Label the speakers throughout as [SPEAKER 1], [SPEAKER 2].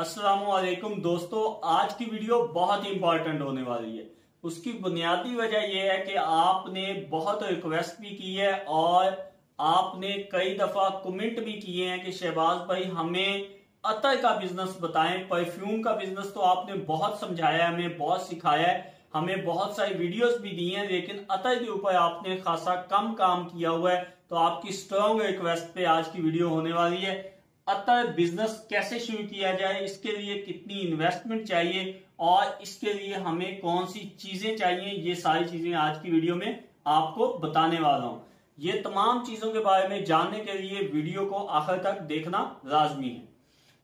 [SPEAKER 1] अस्सलामुअलैकुम दोस्तों, आज की वीडियो बहुत ही इंपॉर्टेंट होने वाली है। उसकी बुनियादी वजह यह है कि आपने बहुत रिक्वेस्ट भी की है और आपने कई दफा कमेंट भी किए हैं कि शहबाज भाई हमें अतर का बिजनेस बताएं। परफ्यूम का बिजनेस तो आपने बहुत समझाया है, हमें बहुत सिखाया है, हमें बहुत सारी वीडियोस भी दी हैं, लेकिन अतर के ऊपर आपने खासा कम काम किया हुआ है। तो आपकी स्ट्रॉन्ग रिक्वेस्ट पे आज की वीडियो होने वाली है। अतः बिजनेस कैसे शुरू किया जाए, इसके लिए कितनी इन्वेस्टमेंट चाहिए और इसके लिए हमें कौन सी चीजें चाहिए, ये सारी चीजें आज की वीडियो में आपको बताने वाला हूं। ये तमाम चीजों के बारे में जानने के लिए वीडियो को आखिर तक देखना लाजमी है।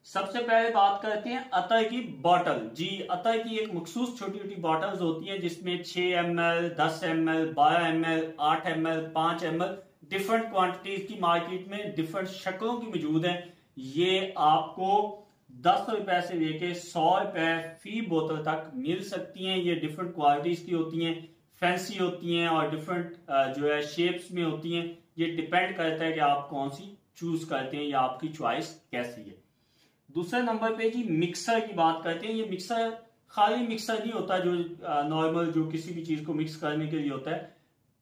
[SPEAKER 1] सबसे पहले बात करते हैं अतर की बॉटल। जी, अतर की एक मखसूस छोटी छोटी बॉटल्स होती हैं जिसमें 6 ml, 10 ml, 12 ml, 8 ml, 5 ml different quantities की मार्केट में डिफरेंट शक्लों की मौजूद है। ये आपको 10 रुपए से लेके 100 रुपए फी बोतल तक मिल सकती हैं। ये डिफरेंट क्वालिटीज की होती हैं, फैंसी होती हैं और डिफरेंट जो है शेप्स में होती हैं। ये डिपेंड करता है कि आप कौन सी चूज करते हैं या आपकी चॉइस कैसी है। दूसरे नंबर पे जी मिक्सर की बात करते हैं। ये मिक्सर खाली मिक्सर नहीं होता जो नॉर्मल जो किसी भी चीज को मिक्स करने के लिए होता है।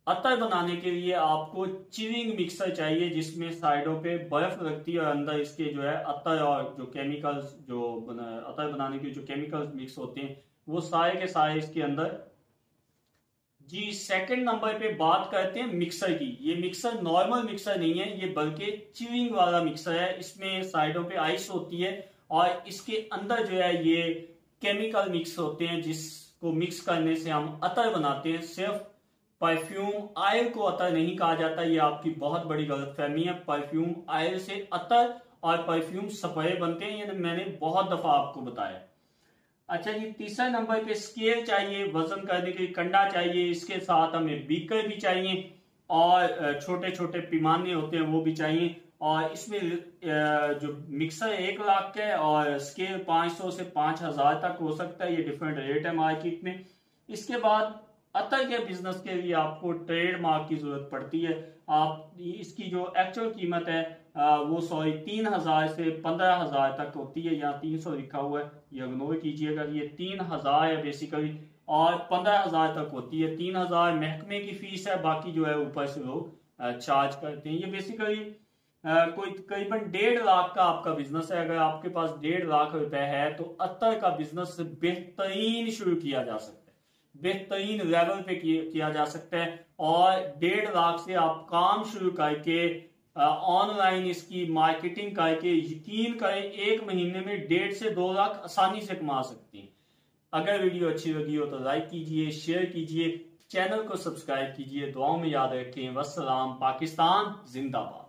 [SPEAKER 1] अतर बनाने के लिए आपको चिलिंग मिक्सर चाहिए जिसमें साइडों पे बर्फ लगती है और अंदर इसके जो है अतर और जो केमिकल्स अतर बनाने के जो केमिकल्स मिक्स होते हैं वो सारे के सारे इसके अंदर। जी, सेकंड नंबर पे बात करते हैं मिक्सर की। ये मिक्सर नॉर्मल मिक्सर नहीं है, ये बल्कि चिलिंग वाला मिक्सर है। इसमें साइडों पे आइस होती है और इसके अंदर जो है ये केमिकल मिक्स होते हैं जिसको मिक्स करने से हम अतर बनाते हैं। सिर्फ परफ्यूम ऑयल को अतर नहीं कहा जाता, ये आपकी बहुत बड़ी गलतफहमी है। परफ्यूम ऑयल से अतर और परफ्यूम स्प्रे बनते हैं, ये मैंने बहुत दफा आपको बताया। अच्छा जी, तीसरे नंबर पे स्केल चाहिए, वजन करने के लिए कंडा चाहिए, इसके साथ हमें बीकर भी चाहिए और छोटे छोटे पैमाने होते हैं वो भी चाहिए। और इसमें जो मिक्सर 1 लाख का है और स्केल 500 से 5000 तक हो सकता है। ये डिफरेंट रेट है मार्केट में। इसके बाद अतर के बिजनेस के लिए आपको ट्रेडमार्क की जरूरत पड़ती है। आप इसकी जो एक्चुअल कीमत है वो 3000 से 15000 तक होती है। यहाँ 300 लिखा हुआ है, ये इग्नोर कीजिएगा। ये 3000 है बेसिकली और 15000 तक होती है। 3000 महकमे की फीस है, बाकी जो है ऊपर से लोग चार्ज करते हैं। ये बेसिकली कोई करीबन 1.5 लाख का आपका बिजनेस है। अगर आपके पास 1.5 लाख रुपए है तो अतर का बिजनेस बेहतरीन शुरू किया जा सकता है, बेहतरीन लेवल पे किया जा सकता है। और 1.5 लाख से आप काम शुरू करके ऑनलाइन इसकी मार्केटिंग करके यकीन करें 1 महीने में 1.5 से 2 लाख आसानी से कमा सकती हैं। अगर वीडियो अच्छी लगी हो तो लाइक कीजिए, शेयर कीजिए, चैनल को सब्सक्राइब कीजिए। दुआओं में याद रखें। वस्सलाम। पाकिस्तान जिंदाबाद।